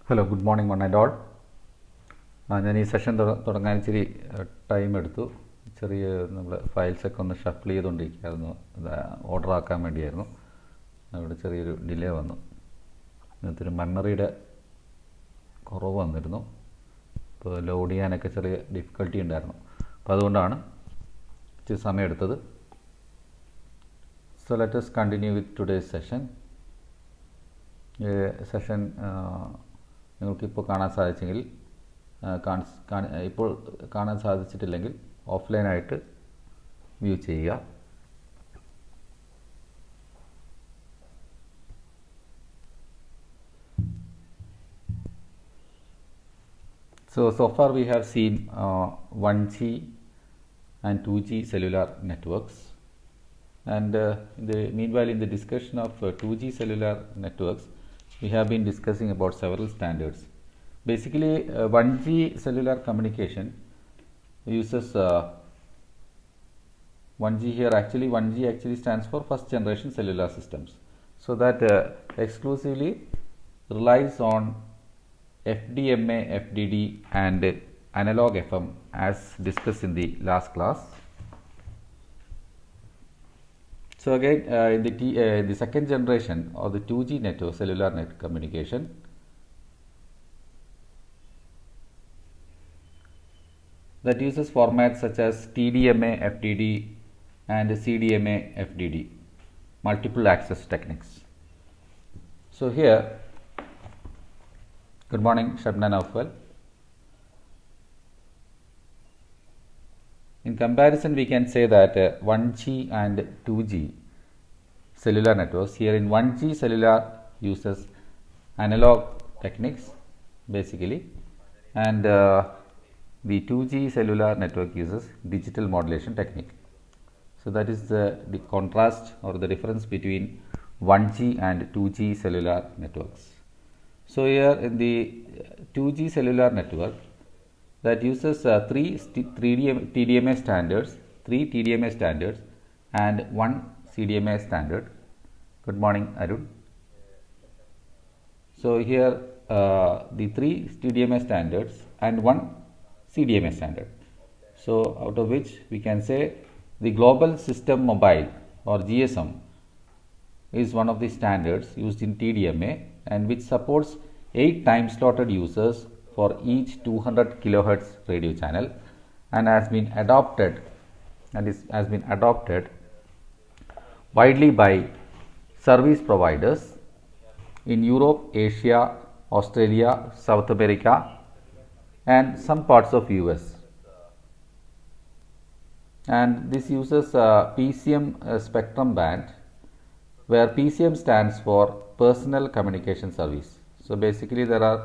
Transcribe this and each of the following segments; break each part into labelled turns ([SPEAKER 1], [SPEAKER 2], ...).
[SPEAKER 1] Hello good morning one and all. ഞാൻ ഈ session തുടങ്ങാൻ ഇച്ചിരി ടൈം എടുത്തു. ചെറിയ നമ്മൾ ഫയൽസൊക്കെ ഒന്ന് ഷഫിൾ ചെയ്തുകൊണ്ടിരിക്കുകയായിരുന്നു. ഓർഡർ ആക്കാൻ വേണ്ടിയായിരുന്നു. അവിടെ ചെറിയൊരു ഡിലേ വന്നു. ഇന്നത്തെ ഒരു മെമ്മറിയുടെ കുറവ് വന്നിരുന്നു. ഇപ്പോൾ ലോഡ് ചെയ്യാനൊക്കെ ചെറിയ ഡിഫിക്കൽട്ടി ഉണ്ടായിരുന്നു. അപ്പോൾ അതുകൊണ്ടാണ് ഇച്ചിരി സമയം എടുത്തത്. സോ ലെറ്റ് us കണ്ടിന്യൂ വിത്ത് ടുഡേയ്സ് സെഷൻ. സെഷൻ നിങ്ങൾക്കിപ്പോൾ കാണാൻ സാധിച്ചെങ്കിൽ ഇപ്പോൾ കാണാൻ സാധിച്ചിട്ടില്ലെങ്കിൽ ഓഫ്ലൈനായിട്ട് വ്യൂ ചെയ്യുക. So far we have seen 1G and 2G cellular networks, and meanwhile in the discussion of 2G cellular networks we have been discussing about several standards. Basically 1G cellular communication uses 1G here. Actually 1G actually stands for first generation cellular systems, so that exclusively relies on FDMA, FDD and analog FM as discussed in the last class. So again in the second generation of the 2G network cellular net communication, that uses formats such as TDMA, FDD and CDMA, FDD, multiple access techniques. So here, good morning Shabna Naufal. In comparison, we can say that 1G and 2G cellular networks, here in 1G cellular uses analog techniques basically, and the 2G cellular network uses digital modulation technique. So that is the contrast or the difference between 1G and 2G cellular networks. So here in the 2G cellular network, that uses three TDMA standards, and one CDMA standard. Good morning Arun. So here the three TDMA standards and one CDMA standard. So out of which we can say the Global System Mobile or GSM is one of the standards used in TDMA, and which supports 8 time slotted users for each 200 kilohertz radio channel, and has been adopted widely by service providers in Europe, Asia, Australia, South America and some parts of US. And this uses PCM spectrum band, where PCM stands for Personal Communication Service. So basically there are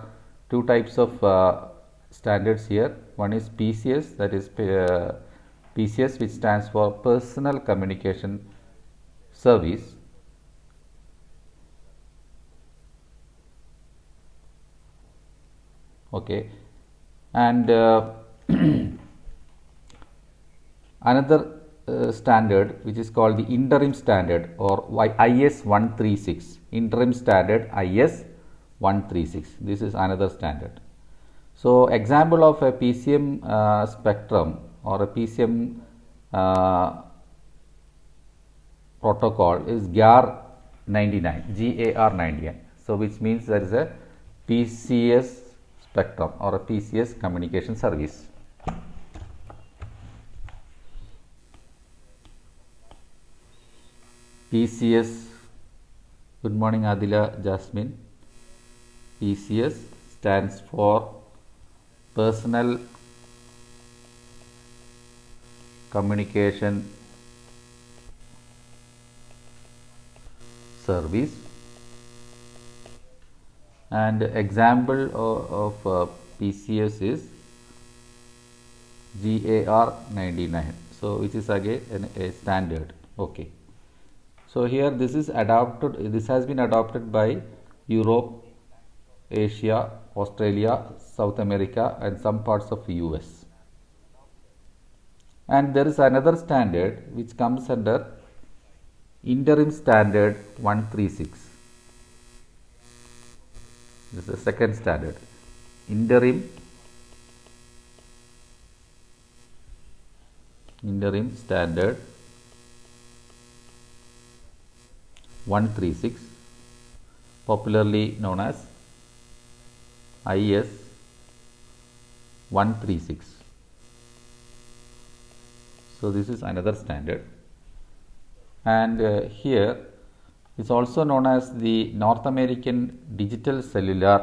[SPEAKER 1] two types of standards here. One is PCS, that is PCS, which stands for Personal Communication Service. Okay, and another standard which is called the interim standard or IS 136, interim standard IS 136. This is another standard. So example of a PCM spectrum or a PCM protocol is GAR 99. So which means there is a PCS spectrum or a PCS communication service. PCS, good morning Adila Jasmine. PCS stands for Personal Communication Service, and example of PCS is GAR 99. So which is again a standard. Okay. So here this has been adopted by Europe, Asia, Australia, South America and some parts of US. And there is another standard which comes under interim standard 136. This is the second standard. Interim standard 136, popularly known as IS 136. So this is another standard, and here is also known as the North American Digital Cellular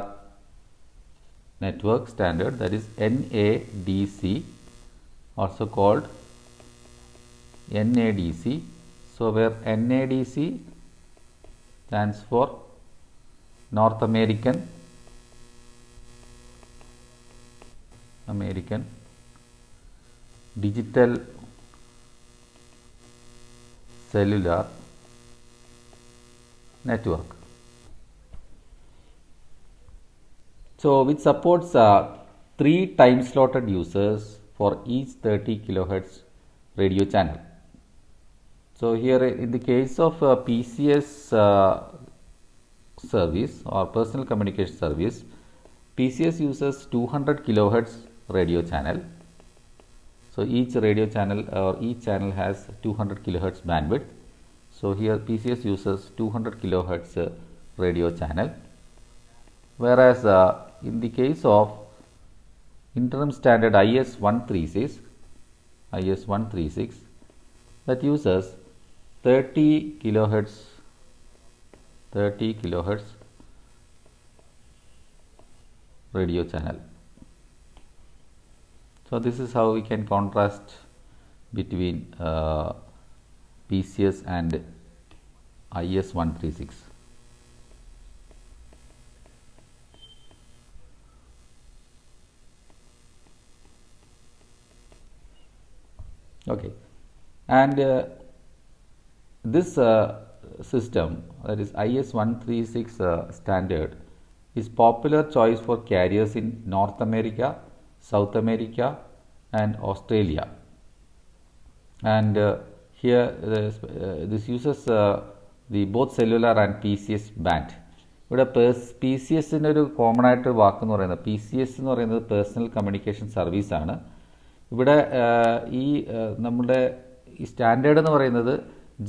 [SPEAKER 1] Network Standard, that is NADC, also called NADC. So where NADC stands for North American Digital Cellular Network. So which supports 3 time slotted users for each 30 kilohertz radio channel. So here in the case of PCS service or personal communication service, PCS uses 200 kilohertz radio channel. So each radio channel or each channel has 200 kilohertz bandwidth. So here PCS uses 200 kilohertz radio channel, whereas in the case of interim standard IS 136 that uses 30 kilohertz radio channel. So this is how we can contrast between PCS and IS 136. Okay, and this system, that is IS 136 standard, is popular choice for carriers in North America, South America and Australia, and here this uses the both cellular and PCS band. ഇവിടെ P C എസിൻ്റെ ഒരു common ആയിട്ട് വാക്കെന്ന് പറയുന്നത് PCS എന്ന് പറയുന്നത് personal communication സർവീസാണ്. ഇവിടെ ഈ നമ്മുടെ ഈ സ്റ്റാൻഡേർഡ് എന്ന് പറയുന്നത്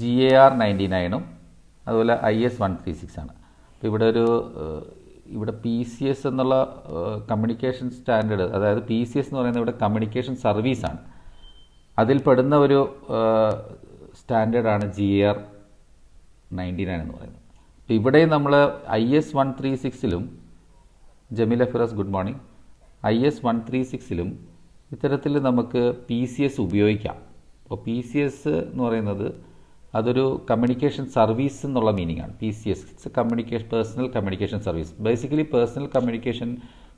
[SPEAKER 1] GAR 99 അതുപോലെ IS 136 ആണ്. അപ്പോൾ ഇവിടെ PCS എന്നുള്ള കമ്മ്യൂണിക്കേഷൻ സ്റ്റാൻഡേർഡ്, അതായത് PCS എന്ന് പറയുന്നത് ഇവിടെ കമ്മ്യൂണിക്കേഷൻ സർവീസാണ്. അതിൽ പെടുന്ന ഒരു സ്റ്റാൻഡേർഡാണ് GAR 99 എന്ന് പറയുന്നത്. അപ്പോൾ ഇവിടെ നമ്മൾ IS 136ലും, Jamila Firoz good morning, IS 136ലും ഇത്തരത്തിൽ നമുക്ക് PCS ഉപയോഗിക്കാം. അപ്പോൾ PCS എന്ന് പറയുന്നത് അതൊരു കമ്മ്യൂണിക്കേഷൻ സർവീസ് എന്നുള്ള മീനിങ് ആണ്. PCS it's a personal communication service. Basically personal communication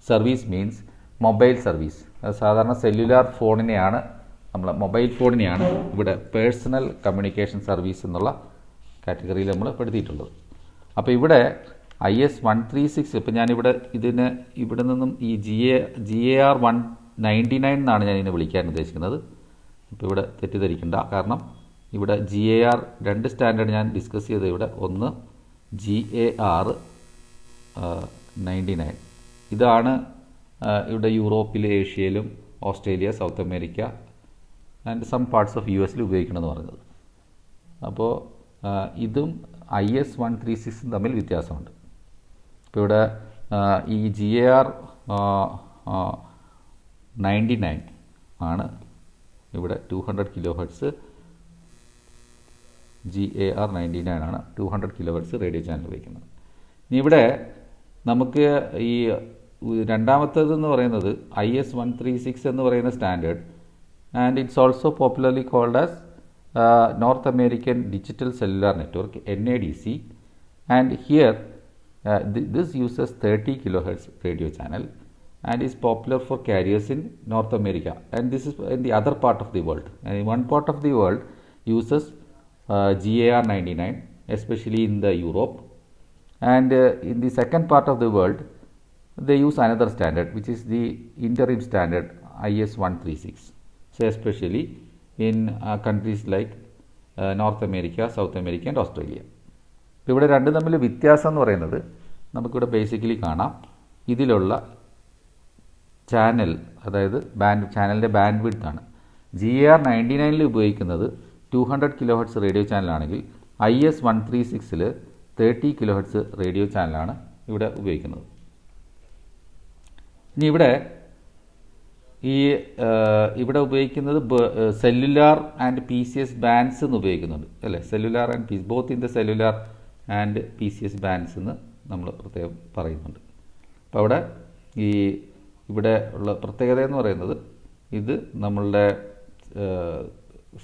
[SPEAKER 1] service means mobile service. അത് സാധാരണ സെല്ലുലാർ ഫോണിനെയാണ്, മൊബൈൽ ഫോണിനെയാണ് ഇവിടെ പേഴ്സണൽ കമ്മ്യൂണിക്കേഷൻ സർവീസ് എന്നുള്ള കാറ്റഗറിയിൽ നമ്മൾ പെടുത്തിയിട്ടുള്ളത്. അപ്പോൾ ഇവിടെ IS 136, ഇപ്പോൾ ഞാനിവിടെ ഇവിടെ നിന്നും ഈ GAR 199 എന്നാണ് ഞാൻ ഇതിനെ വിളിക്കാൻ ഉദ്ദേശിക്കുന്നത്. ഇപ്പോൾ ഇവിടെ തെറ്റിദ്ധരിക്കണ്ട, കാരണം ഇവിടെ GAR 2 സ്റ്റാൻഡേർഡ് ഞാൻ ഡിസ്കസ് ചെയ്ത് ഇവിടെ ഒന്ന് GAR 99 ഇതാണ് ഇവിടെ യൂറോപ്പിലെ, ഏഷ്യയിലും Australia, South America and some parts of US ഉപയോഗിക്കണമെന്ന് പറഞ്ഞത്. അപ്പോൾ ഇതും IS 136 തമ്മിൽ വ്യത്യാസമുണ്ട്. ഇപ്പോൾ ഇവിടെ ഈ GAR 99 ആണ് ഇവിടെ 200 കിലോഹെർട്സ്, GAR 99 ആണ് 200 കിലോഹെർട്സ് റേഡിയോ ചാനൽ ഉപയോഗിക്കുന്നത്. ഇനി ഇവിടെ നമുക്ക് ഈ രണ്ടാമത്തേതെന്ന് പറയുന്നത് IS 136 എന്ന് പറയുന്ന standard, and it's also popularly called as North American Digital Cellular Network NADC, and here this uses 30 kilohertz radio channel and is popular for carriers in North America, and this is in the other part of the world, and in one part of the world uses GAR 99, especially in the Europe, and in the second part of the world they use another standard which is the interim standard IS 136, so especially in countries like North America, South America and Australia. ഇപ്പോൾ ഇവിടെ രണ്ടും തമ്മിൽ വ്യത്യാസം എന്ന് പറയുന്നത് നമുക്കിവിടെ basically കാണാം. ഇതിലുള്ള ചാനൽ, അതായത് ചാനലിൻ്റെ ബാൻഡ് വിഡ്ത്ത് ആണ്. GAR99 ഉപയോഗിക്കുന്നത് 200 kHz റേഡിയോ ചാനലാണെങ്കിൽ IS136 30 kHz റേഡിയോ ചാനലാണ് ഇവിടെ ഉപയോഗിക്കുന്നത്. ഇനി ഇവിടെ ഉപയോഗിക്കുന്നത് സെല്ലുലാർ ആൻഡ് PCS ബാൻഡ്സ് എന്ന് ഉപയോഗിക്കുന്നുണ്ട് അല്ലേ. Cellular and both in the cellular and PCS bands എന്ന് നമ്മൾ പ്രത്യേകം പറയുന്നുണ്ട്. അപ്പോൾ ഇവിടെ ഉള്ള പ്രത്യേകത എന്ന് പറയുന്നത് ഇത് നമ്മളുടെ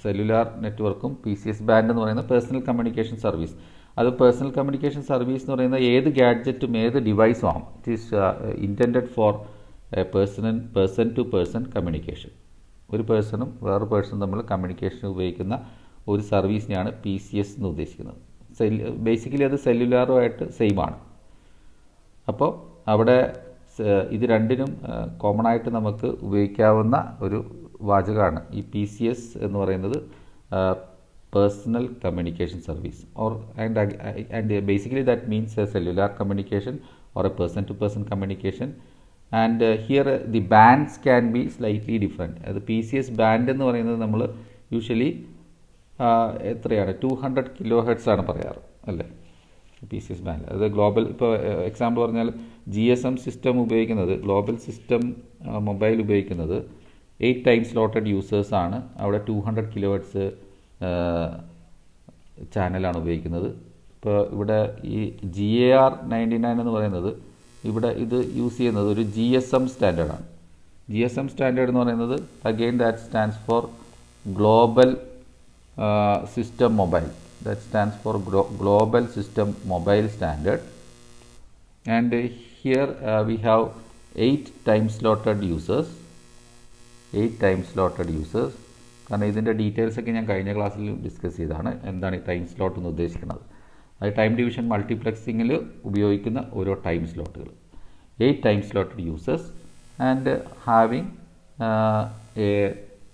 [SPEAKER 1] സെല്ലുലാർ നെറ്റ്വർക്കും PCS ബാൻഡ് എന്ന് പറയുന്ന പേഴ്സണൽ കമ്മ്യൂണിക്കേഷൻ സർവീസ്. അത് പേഴ്സണൽ കമ്മ്യൂണിക്കേഷൻ സർവീസ് എന്ന് പറയുന്ന ഏത് ഗാഡ്ജറ്റും ഏത് ഡിവൈസും ആവും. It is intended for person to person communication. ഒരു പേഴ്സണും വേറൊരു പേഴ്സണും തമ്മിൽ കമ്മ്യൂണിക്കേഷൻ ഉപയോഗിക്കുന്ന ഒരു സർവീസിനെയാണ് PCS എന്ന് ഉദ്ദേശിക്കുന്നത്. ബേസിക്കലി അത് സെല്ലുലാറുമായിട്ട് സെയിം ആണ്. അപ്പോൾ അവിടെ ഇത് രണ്ടിനും കോമൺ ആയിട്ട് നമുക്ക് ഉപയോഗിക്കാവുന്ന ഒരു വാചകമാണ് ഈ PCS എന്ന് പറയുന്നത്, personal communication service. And basically that means a cellular communication or a person to person communication. And here the bands can be slightly different. അത് PCS ബാൻഡ് എന്ന് പറയുന്നത് നമ്മൾ യൂഷ്വലി എത്രയാണ് 200 kHz ആണ് പറയാറ് അല്ലേ PCS ബാൻഡ്. അത് ഗ്ലോബൽ, ഇപ്പോൾ എക്സാമ്പിൾ പറഞ്ഞാൽ GSM സിസ്റ്റം ഉപയോഗിക്കുന്നത്, ഗ്ലോബൽ സിസ്റ്റം മൊബൈൽ ഉപയോഗിക്കുന്നത് 8 ടൈം സ്ലോട്ടഡ് യൂസേഴ്സ് ആണ്. അവിടെ 200 kHz ചാനലാണ് ഉപയോഗിക്കുന്നത്. ഇപ്പോൾ ഇവിടെ ഈ GAR99 എന്ന് പറയുന്നത് ഇത് യൂസ് ചെയ്യുന്നത് ഒരു GSM സ്റ്റാൻഡേർഡാണ്. GSM സ്റ്റാൻഡേർഡ് എന്ന് പറയുന്നത് again that stands for global system mobile. That stands for Global System Mobile Standard. And here we have 8 time slotted users. 8 time slotted users. കാരണം ഇതിൻ്റെ ഡീറ്റെയിൽസ് ഒക്കെ ഞാൻ കഴിഞ്ഞ ക്ലാസ്സിൽ ഡിസ്കസ് ചെയ്തതാണ്. എന്താണ് ഈ ടൈം സ്ലോട്ട് എന്ന് ഉദ്ദേശിക്കുന്നത്? അത് ടൈം ഡിവിഷൻ മൾട്ടിപ്ലക്സിങ്ങിൽ ഉപയോഗിക്കുന്ന ഓരോ ടൈം സ്ലോട്ടുകൾ. 8 time slotted users and having A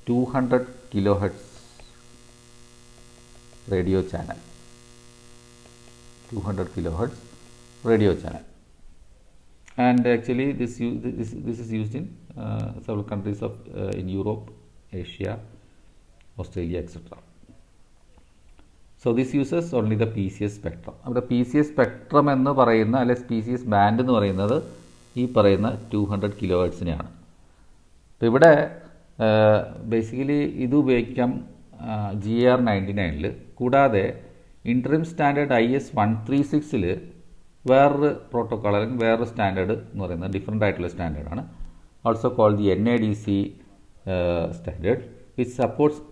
[SPEAKER 1] 200 kHz radio channel. 200 kHz radio channel. And actually this is used in several countries of in Europe, Asia, Australia, etc. So this uses only the PCS spectrum. അവിടെ PCS spectrum എന്ന് പറയുന്ന അല്ലെങ്കിൽ PCS band എന്ന് പറയുന്നത് ഈ പറയുന്ന 200 kHz-നെയാണ്. അപ്പോൾ ഇവിടെ ബേസിക്കലി ഇത് ഉപയോഗിക്കാം GAR99 കൂടാതെ ഇൻറ്ററിം സ്റ്റാൻഡേർഡ് IS136 വേറൊരു പ്രോട്ടോക്കോൾ അല്ലെങ്കിൽ വേറൊരു സ്റ്റാൻഡേർഡ് എന്ന് പറയുന്നത് ഡിഫറെൻ്റ് ആയിട്ടുള്ള സ്റ്റാൻഡേർഡാണ്. Also call the NADC standard which supports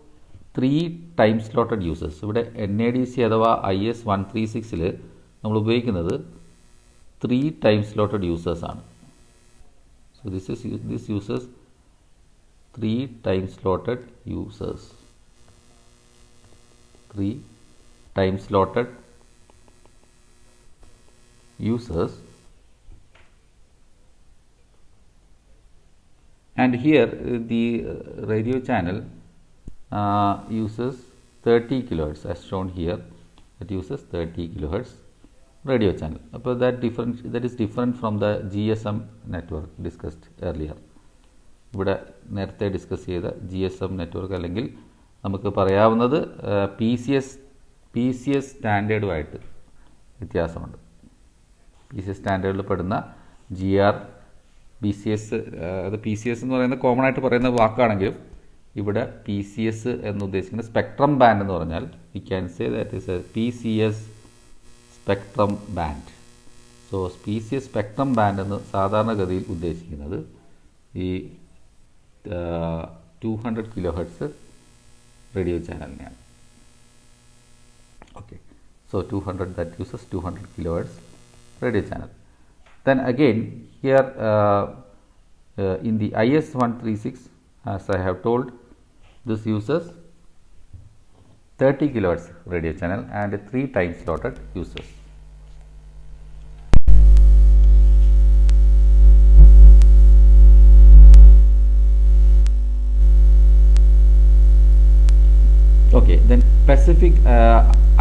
[SPEAKER 1] 3 time slotted users. ഇവിടെ NADC അഥവാ IS136 നമ്മൾ ഉപയോഗിക്കുന്നത് 3 ടൈം സ്ലോട്ടഡ് യൂസേഴ്സാണ്. So this users 3 time slotted users. 3 time slotted users, and here the radio channel uses 30 kHz as shown here. It uses 30 kHz radio channel. But that is different from the GSM network discussed earlier. ഇവിടെ നേരത്തെ discuss ചെയ്ത GSM network അല്ലെങ്കിൽ നമുക്ക് പറയാവുന്നത് PCS സ്റ്റാൻഡേർഡുമായിട്ട് വ്യത്യാസമുണ്ട്. PCS സ്റ്റാൻഡേർഡിൽ പെടുന്ന PCS എന്ന് പറയുന്നത് കോമൺ ആയിട്ട് പറയുന്ന വാക്കാണെങ്കിലും ഇവിടെ PCS എന്ന് ഉദ്ദേശിക്കുന്ന സ്പെക്ട്രം ബാൻഡ് എന്ന് പറഞ്ഞാൽ we can say that is A PCS spectrum band. So PCS spectrum band എന്ന് സാധാരണഗതിയിൽ ഉദ്ദേശിക്കുന്നത് ഈ 200 kHz radio ചാനലിനെയാണ്. Okay, so 200, that uses 200 kHz radio channel. Then again here in the IS136, as I have told, this uses 30 kHz radio channel and 3 time slotted users. Okay, then Pacific,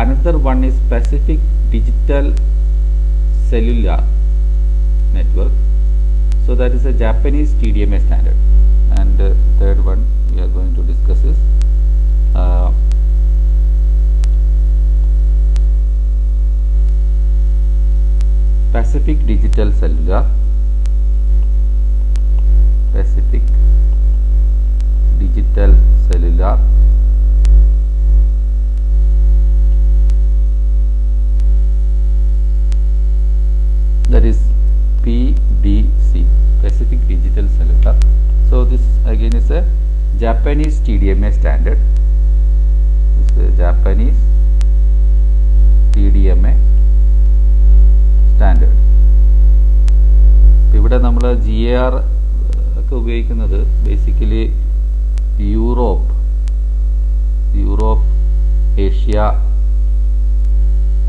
[SPEAKER 1] another one is Pacific Digital Cellular Network. So that is a Japanese TDMA standard. And third one we are going to discuss is Pacific Digital Cellular. Pacific Digital Cellular that is PDC, Pacific Digital Cellular. So this again is a Japanese TDMA standard. This is a Japanese TDMA standard. ഇവിടെ നമ്മൾ GAR ഒക്കെ ഉപയോഗിക്കുന്നത് basically Europe, Asia,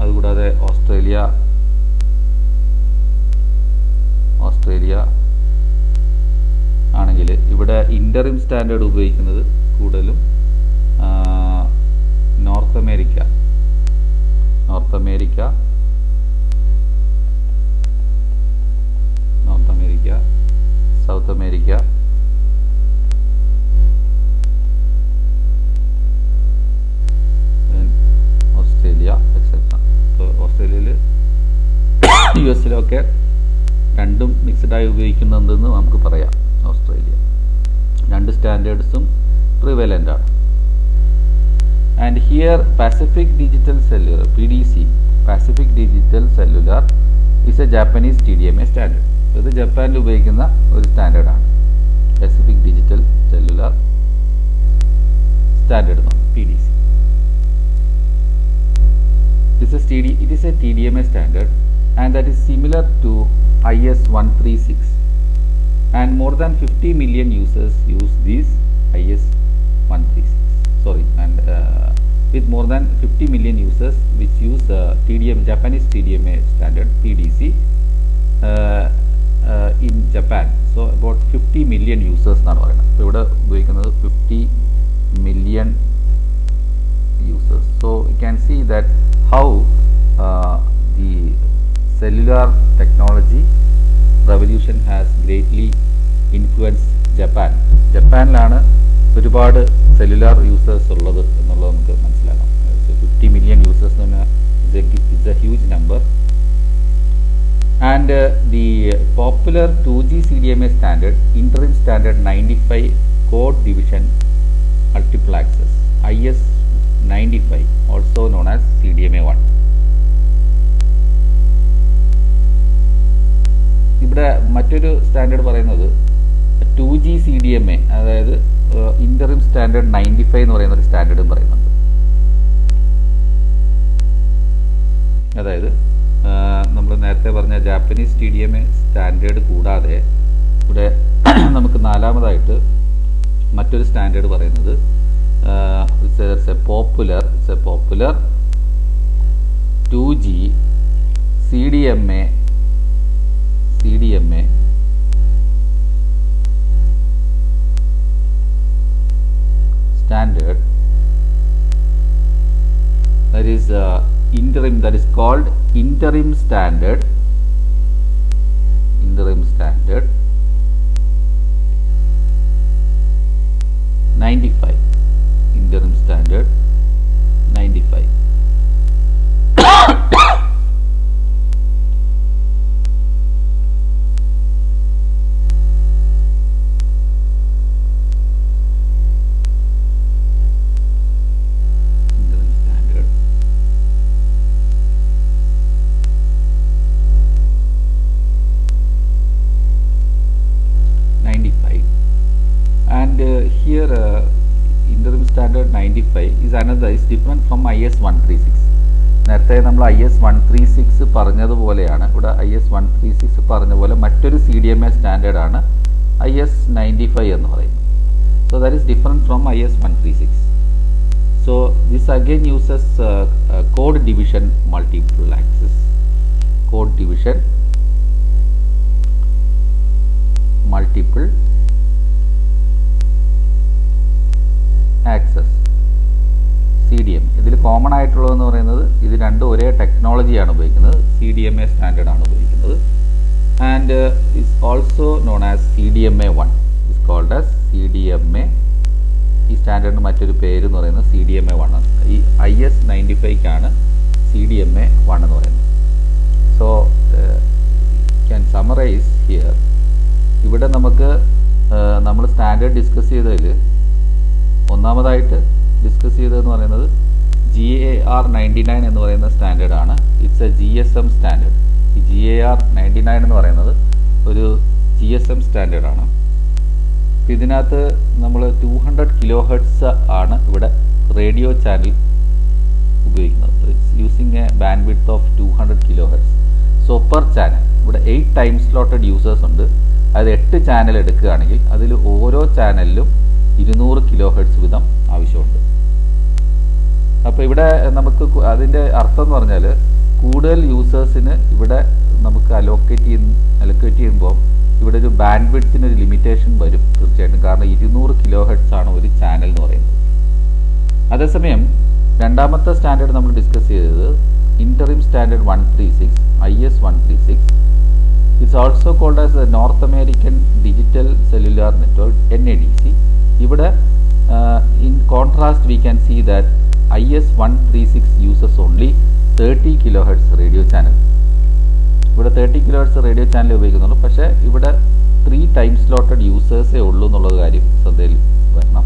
[SPEAKER 1] അതുകൂടാതെ Australia ആണെങ്കിൽ ഇവിടെ interim standard ഉപയോഗിക്കുന്നത് കൂടുതലും north America, south America, Australia etcetera. ഇപ്പോൾ ഓസ്ട്രേലിയയിൽ US-ലൊക്കെ രണ്ടും മിക്സ്ഡായി ഉപയോഗിക്കുന്നുണ്ടെന്ന് നമുക്ക് പറയാം. ഓസ്ട്രേലിയ രണ്ട് സ്റ്റാൻഡേർഡ്സും പ്രിവലൻ്റ് ആണ്. And here Pacific digital cellular PDC, Pacific digital cellular is a Japanese TDMA standard. ഇത് ജപ്പാനിൽ ഉപയോഗിക്കുന്ന ഒരു സ്റ്റാൻഡേർഡാണ് പാസിഫിക് ഡിജിറ്റൽ സെല്ലുലാർ സ്റ്റാൻഡേർഡ് എന്ന് പറയുന്നത് PDC. It is a TDMA standard and that is similar to IS 136 and more than 50 million users use this IS 136. And with more than 50 million users which use Japanese TDMA standard PDC in Japan. So about 50 million users എന്നാണ് പറയുന്നത്. ഇപ്പോൾ ഇവിടെ ഉപയോഗിക്കുന്നത് 50 million users. So you can see that how the cellular technology revolution has greatly influenced Japan. ജപ്പാനിലാണ് ഒരുപാട് cellular users ഉള്ളത് എന്നുള്ളത് നമുക്ക് മനസ്സിലാക്കാം. 50 million users എന്ന് പറഞ്ഞാൽ is a huge number. And the popular 2G CDMA standard, interim standard 95 code division multiplexes, IS 95, also known as CDMA 1. ഇവിടെ മറ്റൊരു standard പറയുന്നത് 2G CDMA, അതായത് ഇന്ററിം സ്റ്റാൻഡേർഡ് 95 എന്ന് പറയുന്ന ഒരു സ്റ്റാൻഡേർഡും പറയുന്നുണ്ട്. അതായത് നമ്മൾ നേരത്തെ പറഞ്ഞ ജാപ്പനീസ് TDMA സ്റ്റാൻഡേർഡ് കൂടാതെ ഇവിടെ നമുക്ക് നാലാമതായിട്ട് മറ്റൊരു സ്റ്റാൻഡേർഡ് പറയുന്നത് it's a popular 2G CDMA standard that is interim, that is called interim standard 95, interim standard 95. Here interim standard 95 is different from IS 136. നേരത്തെ നമ്മൾ IS 136 പറഞ്ഞതുപോലെയാണ് ഇവിടെ IS 136 പറഞ്ഞ പോലെ മറ്റൊരു CDMA സ്റ്റാൻഡേർഡ് ആണ് IS 95 എന്ന് പറയുന്നത്. So that is different from IS 136. So this again uses code division multiple access, code division multiple access CDMA. ഇതിൽ കോമൺ ആയിട്ടുള്ളതെന്ന് പറയുന്നത് ഇത് രണ്ടും ഒരേ ടെക്നോളജിയാണ് ഉപയോഗിക്കുന്നത്, CDMA സ്റ്റാൻഡേർഡ് ആണ് ഉപയോഗിക്കുന്നത്. and is also known as CDMA1. Is called as CDMA. ഈ സ്റ്റാൻഡേർഡിന് മറ്റൊരു പേര് എന്ന് പറയുന്നത് CDMA1 ആണ്. ഈ IS95ക്കാണ് CDMA1 എന്ന് പറയുന്നത്. So can summarise here. ഇവിടെ നമുക്ക് നമ്മൾ സ്റ്റാൻഡേർഡ് ഡിസ്കസ് ചെയ്തതിൽ ഒന്നാമതായിട്ട് ഡിസ്കസ് ചെയ്തതെന്ന് പറയുന്നത് GAR99 എന്ന് പറയുന്ന സ്റ്റാൻഡേർഡാണ്. It's a GSM standard. ഈ GAR99 എന്ന് പറയുന്നത് ഒരു GSM സ്റ്റാൻഡേർഡാണ്. ഇതിനകത്ത് നമ്മൾ 200 kHz ആണ് ഇവിടെ റേഡിയോ ചാനൽ ഉപയോഗിക്കുന്നത്. It's using A band width of 200 kHz. So per channel ഇവിടെ 8 ടൈം സ്ലോട്ടഡ് യൂസേഴ്സ് ഉണ്ട്. അത് 8 ചാനൽ എടുക്കുകയാണെങ്കിൽ അതിൽ ഓരോ ചാനലിലും 200 kHz വീതം ആവശ്യമുണ്ട്. അപ്പോൾ ഇവിടെ നമുക്ക് അതിൻ്റെ അർത്ഥം എന്ന് പറഞ്ഞാൽ കൂടുതൽ യൂസേഴ്സിന് ഇവിടെ നമുക്ക് അലോക്കേറ്റ് ചെയ്യുമ്പോൾ ഇവിടെ ഒരു ബാൻഡ് വിഡ്ത്തിനൊരു ലിമിറ്റേഷൻ വരും തീർച്ചയായിട്ടും. കാരണം 200 kHz ആണ് ഒരു ചാനൽ എന്ന് പറയുന്നത്. അതേസമയം രണ്ടാമത്തെ സ്റ്റാൻഡേർഡ് നമ്മൾ ഡിസ്കസ് ചെയ്തത് interim standard 136 IS136. It's also called as the North American digital cellular network NADC. ഇവിടെ in contrast we can see that IS136 uses only 30 kHz radio channel. ഇവിടെ 30 kHz റേഡിയോ ചാനൽ ഉപയോഗിക്കുന്നുള്ളൂ. പക്ഷേ ഇവിടെ 3 time slotted യൂസേഴ്സേ ഉള്ളൂ എന്നുള്ളത് കാര്യം ശ്രദ്ധയിൽ വരണം.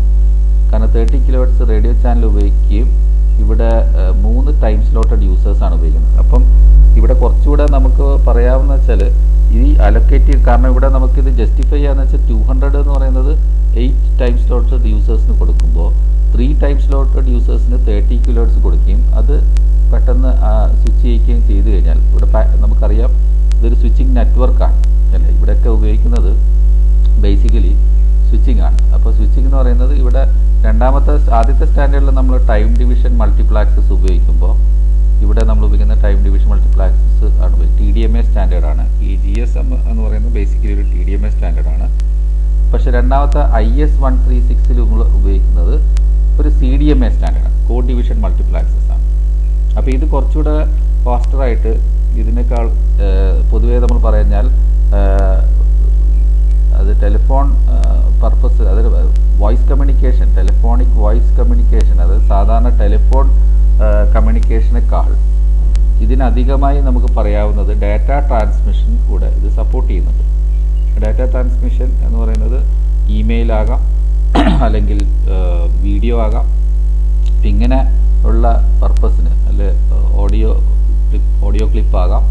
[SPEAKER 1] കാരണം 30 kHz റേഡിയോ ചാനൽ ഉപയോഗിക്കുകയും ഇവിടെ 3 ടൈം സ്ലോട്ടഡ് യൂസേഴ്സാണ് ഉപയോഗിക്കുന്നത്. അപ്പം ഇവിടെ കുറച്ചുകൂടെ നമുക്ക് പറയാവുന്ന വെച്ചാൽ ഈ അലൊക്കേറ്റ് കാരണം ഇവിടെ നമുക്കിത് ജസ്റ്റിഫൈ ചെയ്യാന്ന് വെച്ചാൽ 200 എന്ന് പറയുന്നത് 8 ടൈം സ്ലോട്ടഡ് യൂസേഴ്സിന് കൊടുക്കുമ്പോൾ 3 ടൈം സ്ലോട്ടഡ് യൂസേഴ്സിന് 30 kHz കൊടുക്കുകയും അത് പെട്ടെന്ന് സ്വിച്ച് ചെയ്യുകയും ചെയ്തു കഴിഞ്ഞാൽ ഇവിടെ നമുക്കറിയാം ഇതൊരു സ്വിച്ചിങ് നെറ്റ്വർക്കാണ് അല്ലേ. ഇവിടെയൊക്കെ ഉപയോഗിക്കുന്നത് ബേസിക്കലി സ്വിച്ചിങ് ആണ്. അപ്പോൾ സ്വിച്ചിങ് എന്ന് പറയുന്നത് ഇവിടെ ആദ്യത്തെ സ്റ്റാൻഡേർഡിൽ നമ്മൾ ടൈം ഡിവിഷൻ മൾട്ടിപ്ലാക്സസ് ഉപയോഗിക്കുമ്പോൾ ഇവിടെ നമ്മൾ ഉപയോഗിക്കുന്ന ടൈം ഡിവിഷൻ മൾട്ടിപ്ലാക്സസ് ആണ് TDMA സ്റ്റാൻഡേർഡാണ്. ഈ GSM എന്ന് പറയുന്നത് ബേസിക്കലി ഒരു TDMA സ്റ്റാൻഡേർഡാണ്. പക്ഷേ രണ്ടാമത്തെ IS136 നമ്മൾ ഉപയോഗിക്കുന്നത് ഒരു CDMA സ്റ്റാൻഡേർഡാണ്. കോഡ് ഡിവിഷൻ മൾട്ടിപ്ലാക്സസ് ആണ്. അപ്പോൾ ഇത് കുറച്ചുകൂടെ ഫാസ്റ്ററായിട്ട് ഇതിനേക്കാൾ പൊതുവേ നമ്മൾ പറഞ്ഞാൽ അത് ടെലിഫോൺ പർപ്പസ് അതൊരു voice communication telephonic voice communication അത് സാധാരണ ടെലിഫോൺ കമ്മ്യൂണിക്കേഷനേക്കാൾ ഇതിനധികമായി നമുക്ക് പറയാവുന്നത് ഡാറ്റ ട്രാൻസ്മിഷൻ കൂടെ ഇത് സപ്പോർട്ട് ചെയ്യുന്നുണ്ട്. ഡാറ്റ ട്രാൻസ്മിഷൻ എന്ന് പറയുന്നത് ഇമെയിൽ ആകാം അല്ലെങ്കിൽ വീഡിയോ ആകാം. ഇങ്ങനെ ഉള്ള പർപ്പസിന് അല്ലെ ഓഡിയോ ക്ലിപ്പ് ആകാം.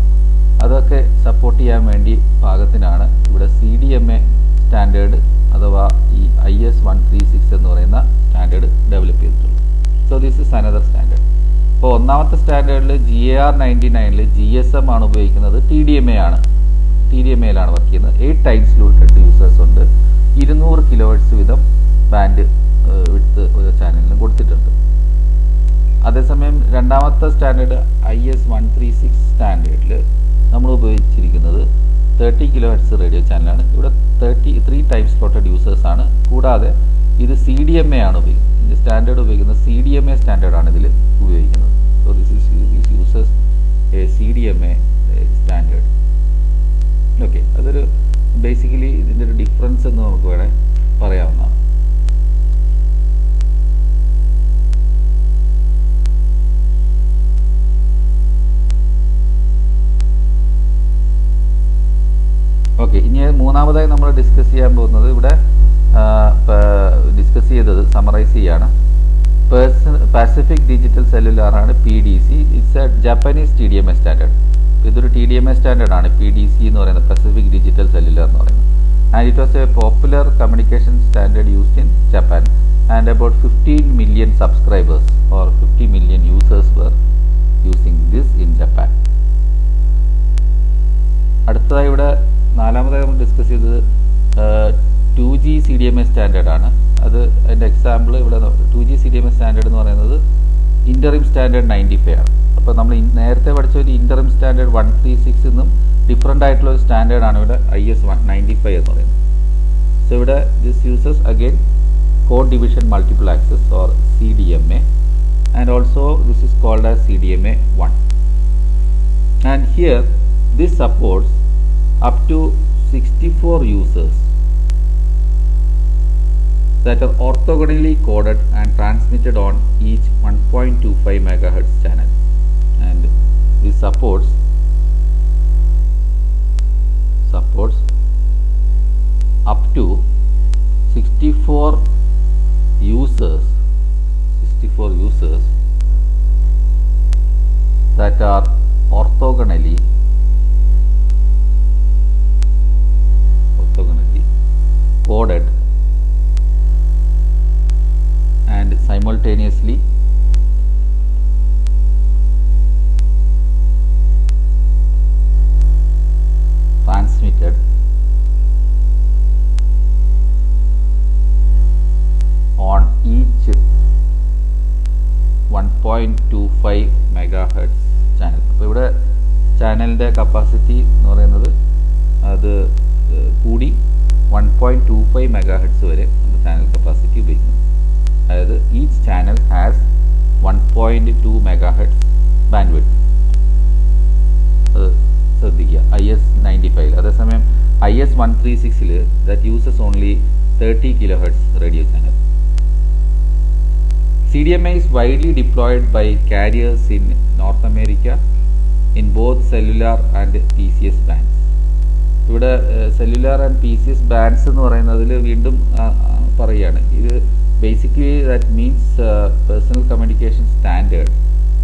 [SPEAKER 1] അതൊക്കെ സപ്പോർട്ട് ചെയ്യാൻ വേണ്ടി പാകത്തിനാണ് ഇവിടെ CDMA സ്റ്റാൻഡേർഡ് അഥവാ ഈ IS136 എന്ന് പറയുന്ന സ്റ്റാൻഡേർഡ് ഡെവലപ്പ് ചെയ്തിട്ടുള്ളത്. So this is another standard. ഇപ്പോൾ ഒന്നാമത്തെ സ്റ്റാൻഡേർഡിൽ GAR99 GSM ആണ് ഉപയോഗിക്കുന്നത്. TDMAയിലാണ് വർക്ക് ചെയ്യുന്നത്. 8 ടൈംസ് സ്ലോട്ടഡ് യൂസേഴ്സ് ഉണ്ട്. 200 kHz വീതം ബാൻഡ് വിഡ്ത്ത് ഒരു ചാനലിന് കൊടുത്തിട്ടുണ്ട്. അതേസമയം രണ്ടാമത്തെ സ്റ്റാൻഡേർഡ് IS136 സ്റ്റാൻഡേർഡിൽ നമ്മൾ ഉപയോഗിച്ചിരിക്കുന്നത് 30 kHz റേഡിയോ ചാനലാണ്. ഇവിടെ 3 ടൈംസ് സ്ലോട്ടഡ് യൂസേഴ്സാണ്. കൂടാതെ ഇത് CDMA ആണ് ഉപയോഗിക്കുന്നത്. ഇത് സ്റ്റാൻഡേർഡ് ഉപയോഗിക്കുന്നത് CDMA സ്റ്റാൻഡേർഡാണ് ഇതിൽ ഉപയോഗിക്കുന്നത്. So this users A CDMA standard. Okay, അതൊരു ബേസിക്കലി ഇതിൻ്റെ ഒരു ഡിഫറൻസ് എന്ന് നമുക്ക് വേണേൽ പറയാവുന്നതാണ്. ഓക്കെ, ഇനി മൂന്നാമതായി നമ്മൾ ഡിസ്കസ് ചെയ്യാൻ പോകുന്നത് ഇവിടെ ഡിസ്കസ് ചെയ്തത് സമറൈസ് ചെയ്യാണ്. പസഫിക് ഡിജിറ്റൽ സെല്ലുലാർ ആണ് PDC. It's A Japanese TDMA standard. ഇതൊരു TDMA സ്റ്റാൻഡേർഡാണ് PDC എന്ന് പറയുന്നത്, പസഫിക് ഡിജിറ്റൽ സെല്ലുലാർ എന്ന് പറയുന്നത്. And it was A popular communication standard used in Japan and about 15 million subscribers or 50 million users were using this in Japan. അടുത്തതായി ഇവിടെ നാലാമതായി നമ്മൾ discuss ചെയ്തത് 2G CDMA സ്റ്റാൻഡേർഡാണ്. അത് അതിൻ്റെ എക്സാമ്പിൾ ഇവിടെ 2G CDMA സ്റ്റാൻഡേർഡ് എന്ന് പറയുന്നത് ഇൻ്ററിം സ്റ്റാൻഡേർഡ് 95 ആണ്. അപ്പോൾ നമ്മൾ നേരത്തെ പഠിച്ച ഒരു ഇൻ്ററിം സ്റ്റാൻഡേർഡ് 136 നിന്നും ഡിഫറെൻ്റ് ആയിട്ടുള്ള ഒരു സ്റ്റാൻഡേർഡാണ് ഇവിടെ IS195 എന്ന് പറയുന്നത്. സോ ഇവിടെ this uses again code division multiplexes or CDMA and also this is called as CDMA1. And here this supports up to 64 users that are orthogonally coded and transmitted on each 1.25 megahertz channel, and this supports up to 64 users that are orthogonally coded and simultaneously transmitted on each 1.25 megahertz channel. അപ്പോൾ ഇവിടെ ചാനലിൻ്റെ capacity എന്ന് പറയുന്നത് അത് കൂടി 1.25 megahertz വരെ നമ്മുടെ channel capacity ഉപയോഗിക്കുന്നു. അതായത് each channel has 1.2 megahertz bandwidth. അത് ശ്രദ്ധിക്കുക. IS-95 അതേസമയം IS-136 that uses only 30 kilohertz radio channel. CDMA is widely deployed by carriers in North America in both cellular and PCS bands. ഇവിടെ cellular and PCS bands എന്ന് പറയുന്നതിൽ വീണ്ടും പറയുകയാണ്. ഇത് basically that means personal communication standard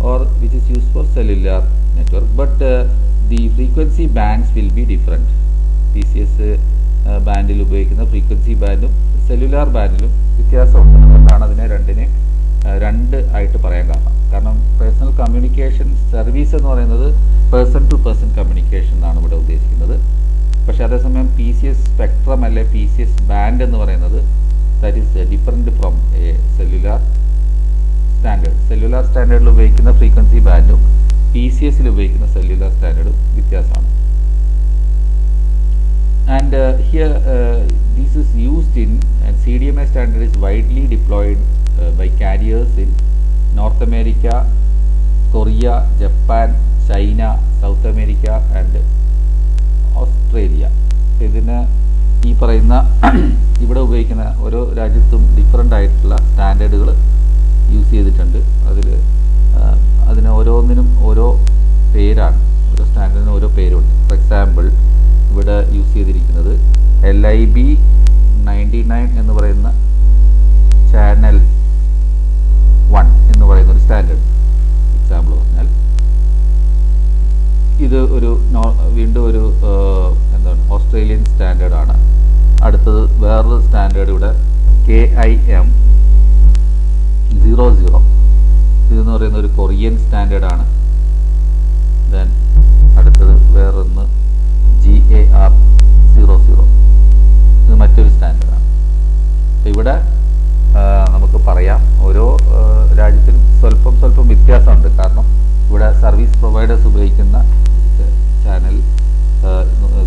[SPEAKER 1] or which is used for cellular network, but the frequency bands will be different. PCS ബാൻഡിൽ ഉപയോഗിക്കുന്ന frequency ബാൻഡും cellular ബാൻഡിലും വ്യത്യാസമുണ്ട്. അതുകൊണ്ടാണ് അതിനെ രണ്ട് ആയിട്ട് പറയാൻ കാരണം പേഴ്സണൽ കമ്മ്യൂണിക്കേഷൻ സർവീസ് എന്ന് പറയുന്നത് പേഴ്സൺ ടു പേഴ്സൺ കമ്മ്യൂണിക്കേഷൻ എന്നാണ് ഇവിടെ ഉദ്ദേശിക്കുന്നത്. പക്ഷേ അതേസമയം PCS സ്പെക്ട്രം അല്ലെ PCS ബാൻഡ് എന്ന് പറയുന്നത് that is different from a cellular standard. Cellular സ്റ്റാൻഡേർഡിൽ ഉപയോഗിക്കുന്ന ഫ്രീക്വൻസി ബാൻഡും PCSൽ ഉപയോഗിക്കുന്ന സെല്ലുലാർ സ്റ്റാൻഡേർഡും വ്യത്യാസമാണ്. And here this is used in and CDMA standard is widely deployed by carriers in North America, Korea, Japan, China, South America and Australia. ഇതിന് ഈ പറയുന്ന ഇവിടെ ഉപയോഗിക്കുന്ന ഓരോ രാജ്യത്തും ഡിഫറെൻ്റ് ആയിട്ടുള്ള സ്റ്റാൻഡേർഡുകൾ യൂസ് ചെയ്തിട്ടുണ്ട്. അതിന് ഓരോന്നിനും ഓരോ പേരാണ്, ഓരോ സ്റ്റാൻഡേർഡിനും ഓരോ പേരുണ്ട്. ഫോർ എക്സാമ്പിൾ ഇവിടെ യൂസ് ചെയ്തിരിക്കുന്നത് LIB 99 എന്ന് പറയുന്ന ചാനൽ 1 എന്ന് പറയുന്ന ഒരു സ്റ്റാൻഡേർഡ് എക്സാമ്പിൾ പറഞ്ഞാൽ ഇത് വീണ്ടും ഒരു എന്താണ് ഓസ്ട്രേലിയൻ സ്റ്റാൻഡേർഡ് ആണ്. അടുത്തത് വേറൊരു സ്റ്റാൻഡേർഡ് ഇവിടെ KIM 00 ഇതെന്ന് പറയുന്ന ഒരു കൊറിയൻ സ്റ്റാൻഡേർഡ് ആണ്. ദെൻ അടുത്തത് വേറൊന്ന് GAR 00 ഇത് മറ്റൊരു സ്റ്റാൻഡേർഡാണ്. ഇവിടെ നമുക്ക് പറയാം ഓരോ രാജ്യത്തിലും സ്വല്പം വ്യത്യാസമുണ്ട്. കാരണം ഇവിടെ സർവീസ് പ്രൊവൈഡേഴ്സ് ഉപയോഗിക്കുന്ന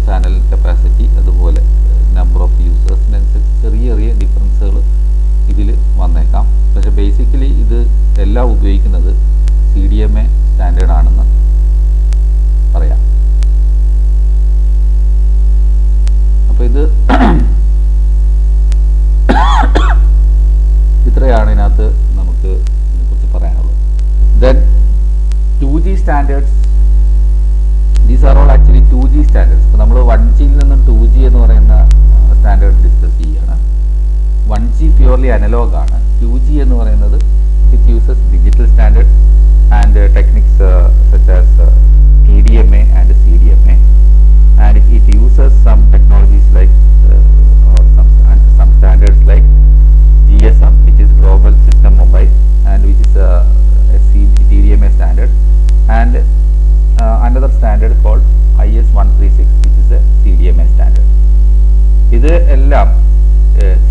[SPEAKER 1] ചാനൽ കപ്പാസിറ്റി അതുപോലെ നമ്പർ ഓഫ് യൂസേഴ്സിനനുസരിച്ച് ചെറിയ ഡിഫറൻസുകൾ ഇതിൽ വന്നേക്കാം. പക്ഷേ ബേസിക്കലി ഇത് എല്ലാം ഉപയോഗിക്കുന്നത് CDMA സ്റ്റാൻഡേർഡ് ആണെന്ന് പറയാം. അപ്പോൾ ഇത് ഇത്രയാണ് ഇതിനകത്ത് നമുക്ക് ഇതിനെക്കുറിച്ച് പറയാനുള്ളത്. Then 2G standards, these are all actually 2G standards. ഇപ്പോൾ നമ്മൾ 1Gയിൽ നിന്നും 2G എന്ന് പറയുന്ന സ്റ്റാൻഡേർഡ് ഡിസ്കസ് ചെയ്യുകയാണ്. 1G പ്യൂർലി അനലോഗ് ആണ്. 2G എന്ന് പറയുന്നത് it uses digital standard and techniques such as TDMA and CDMA, and it uses some technologies like or some standards like GSM, which is Global System Mobile, and which is a TDMA standard, and another standard called IS-136, which is a CDMA standard. ഇത് എല്ലാം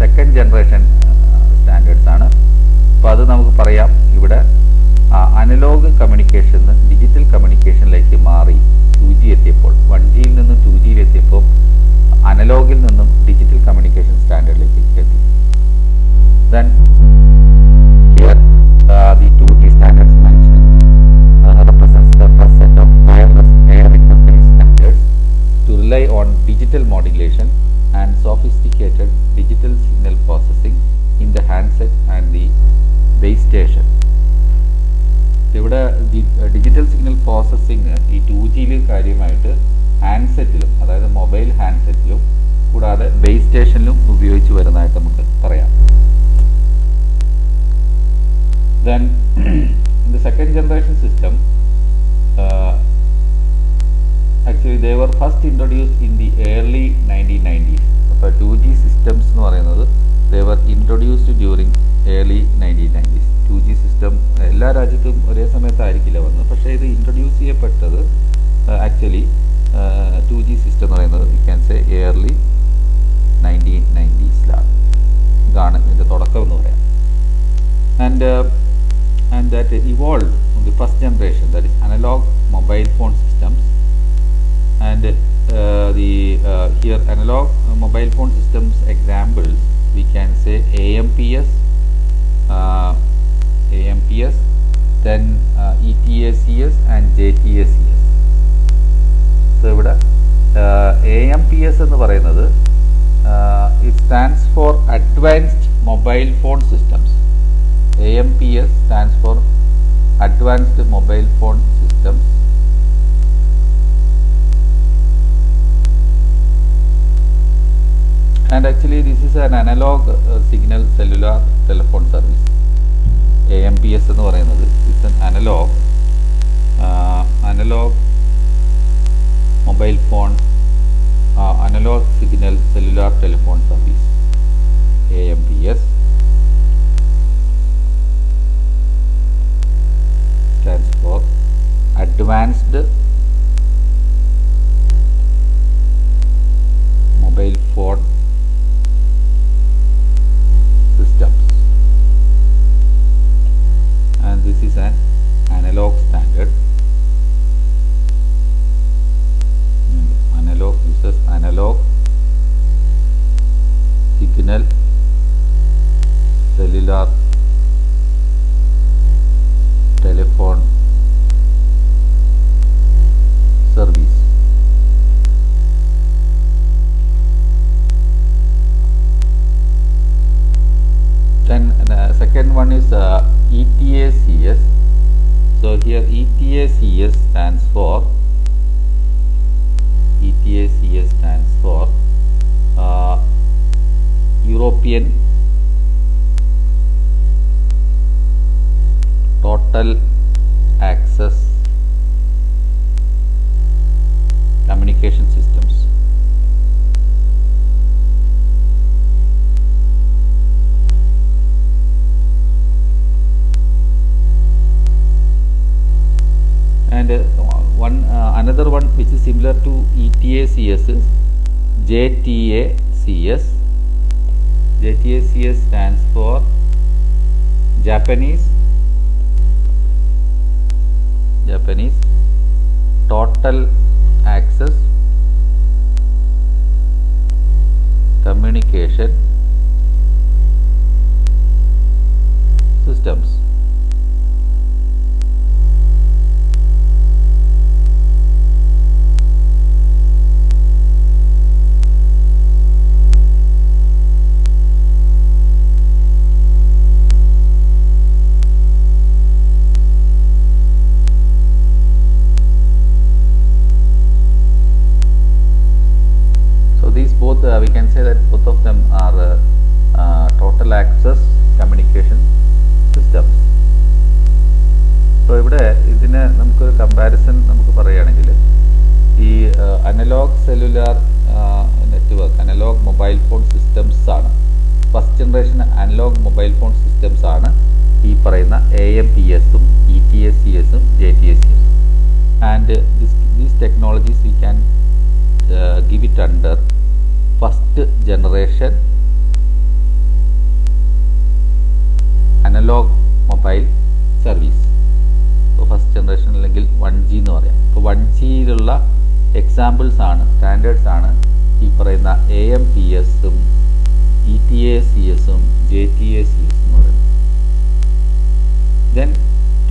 [SPEAKER 1] second generation standards ആണ്. അപ്പോൾ അത് നമുക്ക് പറയാം ഇവിടെ analogue communication digital കമ്മ്യൂണിക്കേഷനിലേക്ക് മാറി 2G എത്തിയപ്പോൾ. 1Gയിൽ നിന്നും 2Gയിൽ എത്തിയപ്പോൾ അനലോഗിൽ നിന്നും ഡിജിറ്റൽ കമ്മ്യൂണിക്കേഷൻ സ്റ്റാൻഡേർഡിലേക്ക് എത്തി. Then here the 2G standards mentioned represents the first set of wireless air interface standards to rely on base station. ഇവിടെ ഡിജിറ്റൽ സിഗ്നൽ പ്രോസസ്സിങ് ഈ 2G കാര്യമായിട്ട് ഹാൻഡ്സെറ്റിലും, അതായത് മൊബൈൽ ഹാൻഡ്സെറ്റിലും കൂടാതെ ബേസ് സ്റ്റേഷനിലും ഉപയോഗിച്ച് വരുന്നതായിട്ട് നമുക്ക് പറയാം. Then in the second generation system, actually they were first introduced in the early 1990s. അപ്പോൾ 2G systems എന്ന് പറയുന്നത് they were introduced during early 1990s. 2G system എല്ലാ രാജ്യത്തും ഒരേ സമയത്തായിരിക്കില്ല വന്നത്, പക്ഷേ ഇത് ഇൻട്രൊഡ്യൂസ് ചെയ്യപ്പെട്ടത് ആക്ച്വലി 2G സിസ്റ്റം എന്ന് പറയുന്നത് you can say early 1990s. ഇതാണ് ഇതിൻ്റെ തുടക്കം എന്ന് പറയാം. And that evolved from the first generation, that is analog mobile phone systems, and here analog mobile phone systems examples we can say AMPS, then ETACS and JTACS. So ഇവിടെ AMPS എന്ന് പറയുന്നത് it stands for Advanced Mobile Phone Systems. AMPS stands for Advanced Mobile Phone Systems. And actually this is an analog signal cellular telephone service. AMPS എന്ന് പറയുന്നത് is an analog mobile phone analog signal cellular telephone service. AMPS stands for Advanced Mobile Phone Systems, and this is an analog standard. Analog uses analog signal cellular telephone service. Then the second one is ETACS. So here ETACS stands for European Total Access Communication Systems. And another one which is similar to ETACS is JTACS. JTACS stands for Japanese Total Access Communication Systems. We can say that both of them are total access communication systems. So ഇവിടെ ഇതിനെ നമുക്കൊരു comparison നമുക്ക് പറയുകയാണെങ്കിൽ ഈ analogue cellular network, analogue mobile phone systems ആണ്, first generation analogue mobile phone systems ആണ് ഈ പറയുന്ന AMPSഉം ETACSഉം JTACSഉം. And these technologies we can give it under first generation analog mobile service. ഇപ്പോൾ ഫസ്റ്റ് ജനറേഷൻ അല്ലെങ്കിൽ 1G എന്ന് പറയാം. ഇപ്പോൾ 1Gയിലുള്ള എക്സാമ്പിൾസ് ആണ്, സ്റ്റാൻഡേർഡ്സ് ആണ് ഈ പറയുന്ന AMPSഉം ETACSഉം JTACSഉം എന്ന് പറയുന്നത്. Then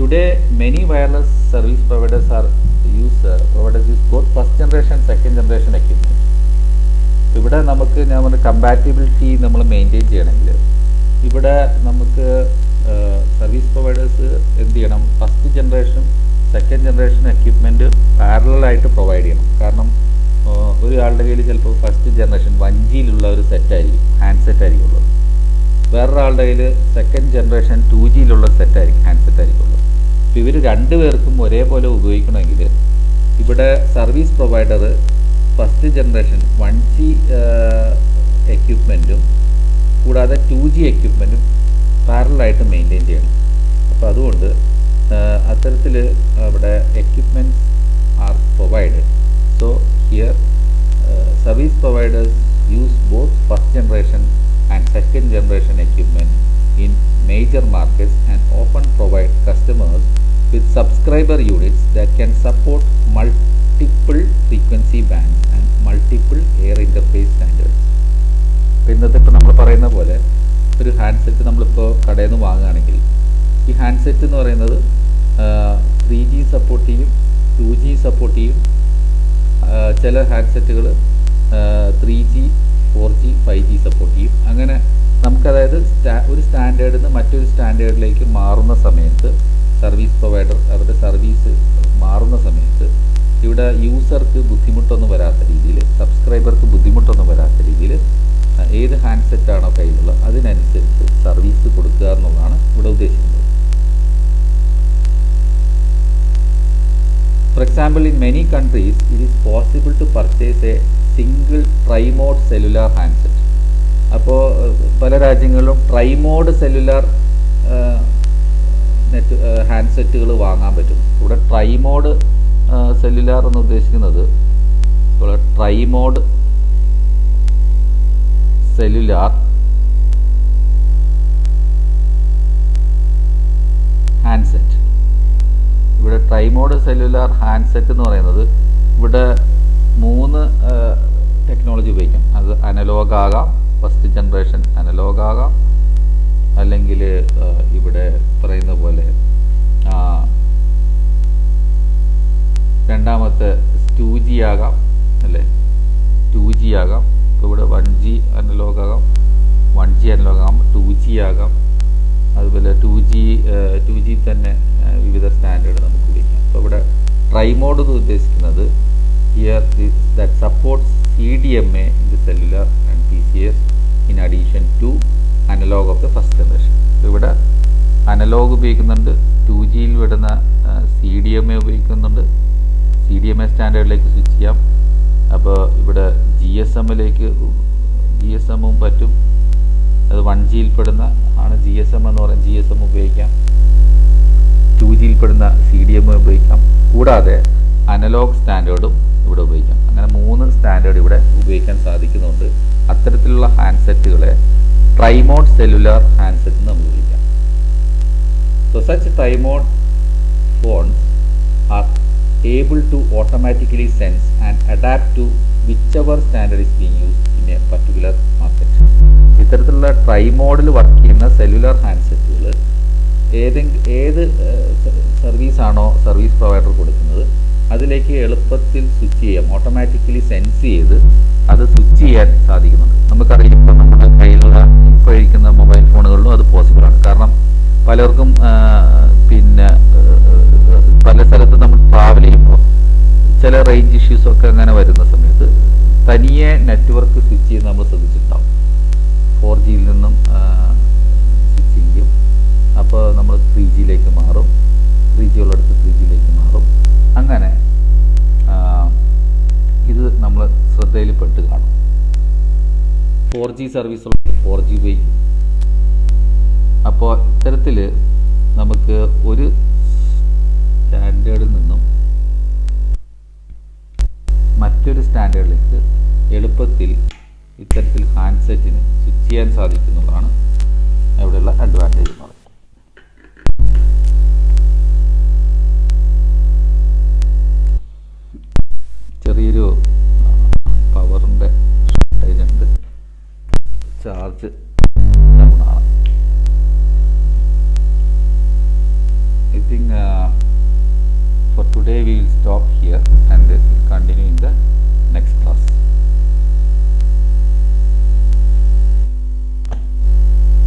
[SPEAKER 1] today many wireless service providers use both first generation second generation equipment. ഇവിടെ നമുക്ക് ഞാൻ പറഞ്ഞ കമ്പാറ്റിബിലിറ്റി നമ്മൾ മെയിൻറ്റെയിൻ ചെയ്യണമെങ്കിൽ ഇവിടെ നമുക്ക് സർവീസ് സെക്കൻഡ് ജനറേഷൻ എക്യുപ്മെൻറ്റ് പാരലായിട്ട് പ്രൊവൈഡ് ചെയ്യണം. കാരണം ഒരാളുടെ കയ്യിൽ ചിലപ്പോൾ ഫസ്റ്റ് ജനറേഷൻ 1Gയിലുള്ള ഒരു സെറ്റായിരിക്കും, ഹാൻഡ് സെറ്റായിരിക്കും ഉള്ളത്. വേറൊരാളുടെ കയ്യിൽ സെക്കൻഡ് ജനറേഷൻ 2Gയിലുള്ള സെറ്റായിരിക്കും, ഹാൻഡ് സെറ്റായിരിക്കും ഉള്ളത്. അപ്പോൾ ഇവർ രണ്ടുപേർക്കും ഒരേപോലെ ഉപയോഗിക്കണമെങ്കിൽ ഇവിടെ service provider first generation 1G എക്യുപ്മെൻറ്റും കൂടാതെ 2G എക്യുപ്മെൻറ്റും പാരലായിട്ട് മെയിൻറ്റെയിൻ ചെയ്യണം. അപ്പോൾ അതുകൊണ്ട് അത്തരത്തിൽ അവിടെ equipments are provided. So here service providers use both first generation and second generation equipment in major markets and often provide customers with subscriber units that can support multiple frequency bands and multiple air interface standards. ഇന്നത്തെ ഇപ്പോൾ നമ്മൾ പറയുന്ന പോലെ ഒരു handset നമ്മളിപ്പോൾ കടയിൽ നിന്ന് വാങ്ങുകയാണെങ്കിൽ ഈ ഹാൻഡ്സെറ്റ് എന്ന് പറയുന്നത് 3G സപ്പോർട്ട് ചെയ്യും, 2G സപ്പോർട്ട് ചെയ്യും. ചില ഹാൻഡ്സെറ്റുകൾ 3G 4G 5G സപ്പോർട്ട് ചെയ്യും. അങ്ങനെ നമുക്കതായത് ഒരു സ്റ്റാൻഡേർഡിൽ നിന്ന് മറ്റൊരു സ്റ്റാൻഡേർഡിലേക്ക് മാറുന്ന സമയത്ത് സർവീസ് പ്രൊവൈഡർ അവരുടെ സർവീസ് മാറുന്ന സമയത്ത് ഇവിടെ യൂസർക്ക് ബുദ്ധിമുട്ടൊന്നും വരാത്ത രീതിയിൽ, സബ്സ്ക്രൈബർക്ക് ബുദ്ധിമുട്ടൊന്നും വരാത്ത രീതിയിൽ ഏത് ഹാൻഡ്സെറ്റാണോ കയ്യിലുള്ളത് അതിനനുസരിച്ച് സർവീസ് കൊടുക്കുക എന്നുള്ളതാണ് ഇവിടെ ഉദ്ദേശിക്കുന്നത്. For example, in many countries, it is possible to purchase a single tri-mode cellular handset. അപ്പോൾ പല രാജ്യങ്ങളിലും ട്രൈമോഡ് സെല്ലുലാർ ഹാൻഡ്സെറ്റുകൾ വാങ്ങാൻ പറ്റും. ഇവിടെ ട്രൈമോഡ് സെല്ലുലാർ എന്ന് ഉദ്ദേശിക്കുന്നത് ഇവിടെ ട്രൈമോഡ് സെല്ലുലാർ ഹാൻഡ്സെറ്റ്. ഇവിടെ ട്രൈമോഡ് സെല്ലുലാർ ഹാൻഡ്സെറ്റ് എന്ന് പറയുന്നത് ഇവിടെ 3 ടെക്നോളജി ഉപയോഗിക്കാം. അത് അനലോഗ് ആകാം, ഫസ്റ്റ് ജനറേഷൻ അനലോഗ് ആകാം, അല്ലെങ്കിൽ ഇവിടെ പറയുന്ന പോലെ രണ്ടാമത്തെ 2G ആകാം, അല്ലേ 2G ആകാം. ഇപ്പോൾ ഇവിടെ 1G അനലോഗ് ആകാം, 1G അനലോഗ് ആകാം, 2G ആകാം. അതുപോലെ 2G തന്നെ വിവിധ സ്റ്റാൻഡേർഡ് നമുക്ക് ഉപയോഗിക്കാം. അപ്പോൾ ഇവിടെ ട്രൈമോഡ് എന്ന് ഉദ്ദേശിക്കുന്നത് here that supports CDMA in the cellular and PCS in addition to analog of the first generation. ഇവിടെ അനലോഗ് ഉപയോഗിക്കുന്നുണ്ട്, 2Gയിൽ വരുന്ന CDMA ഉപയോഗിക്കുന്നുണ്ട്. CDMA സ്റ്റാൻഡേർഡിലേക്ക് സ്വിച്ച് ചെയ്യാം. അപ്പോൾ ഇവിടെ GSM-ഉം പറ്റും. അത് 1Gയിൽ പെടുന്ന ആണ് GSM എന്ന് പറയുന്നത്, GSM ഉപയോഗിക്കാം. 2Gയിൽ പെടുന്ന CDMA ഉപയോഗിക്കാം. കൂടാതെ അനലോഗ് സ്റ്റാൻഡേർഡും ഇവിടെ ഉപയോഗിക്കാം. അങ്ങനെ 3 സ്റ്റാൻഡേർഡ് ഇവിടെ ഉപയോഗിക്കാൻ സാധിക്കുന്നുണ്ട്. അത്തരത്തിലുള്ള ഹാൻഡ്സെറ്റുകളെ ട്രൈമോഡ് സെല്ലുലാർ ഹാൻഡ്സെറ്റ് എന്ന് നമുക്ക് വിളിക്കാം. So such trimode phones are able to automatically sense and adapt to whichever standard is being used in a particular market. ഇത്തരത്തിലുള്ള ട്രൈമോഡിൽ വർക്ക് ചെയ്യുന്ന സെല്ലുലാർ ഹാൻഡ്സെറ്റുകൾ ഏത് സർവീസാണോ സർവീസ് പ്രൊവൈഡർ കൊടുക്കുന്നത് അതിലേക്ക് എളുപ്പത്തിൽ സ്വിച്ച് ചെയ്യാം, ഓട്ടോമാറ്റിക്കലി സെൻസ് ചെയ്ത് അത് സ്വിച്ച് ചെയ്യാൻ സാധിക്കുന്നുണ്ട്. നമുക്കറിയാം ഇപ്പോൾ നമ്മുടെ കയ്യിലുള്ള ഇപ്പോൾ ഇരിക്കുന്ന മൊബൈൽ ഫോണുകളിലും അത് പോസിബിളാണ്. കാരണം പലർക്കും പിന്നെ പല സ്ഥലത്ത് നമ്മൾ ട്രാവൽ ചെയ്യുമ്പോൾ ചില റേഞ്ച് ഇഷ്യൂസൊക്കെ അങ്ങനെ വരുന്ന സമയത്ത് തനിയെ നെറ്റ്വർക്ക് സ്വിച്ച് ചെയ്ത് നമ്മൾ ശ്രദ്ധിച്ചിട്ടുണ്ടാവും. 4Gയിൽ നിന്നും സ്വിച്ച് ചെയ്യും. അപ്പോൾ നമ്മൾ 3Gയിലേക്ക് മാറും, 3G ഉള്ളിടത്ത് 3Gയിലേക്ക് മാറും. അങ്ങനെ ഇത് നമ്മൾ ശ്രദ്ധയിൽപ്പെട്ട് കാണും. 4G സർവീസ് ഉള്ളത് 4G ഉപയോഗിക്കും. അപ്പോൾ ഇത്തരത്തിൽ നമുക്ക് ഒരു സ്റ്റാൻഡേർഡിൽ നിന്നും മറ്റൊരു സ്റ്റാൻഡേർഡിലേക്ക് എളുപ്പത്തിൽ ഇത്തരത്തിൽ ഹാൻഡ്സെറ്റിന് സ്വിച്ച് ചെയ്യാൻ സാധിക്കുന്നുള്ളതാണ് അവിടെയുള്ള അഡ്വാൻറ്റേജ് എന്ന് പറയുന്നത്. ചെറിയൊരു പവറിൻ്റെ ഷോർട്ടേജ് ഉണ്ട്, ചാർജ് ഡൗൺ ആണ്. I think for today we will stop here and we will continue in the next class.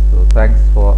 [SPEAKER 1] So thanks for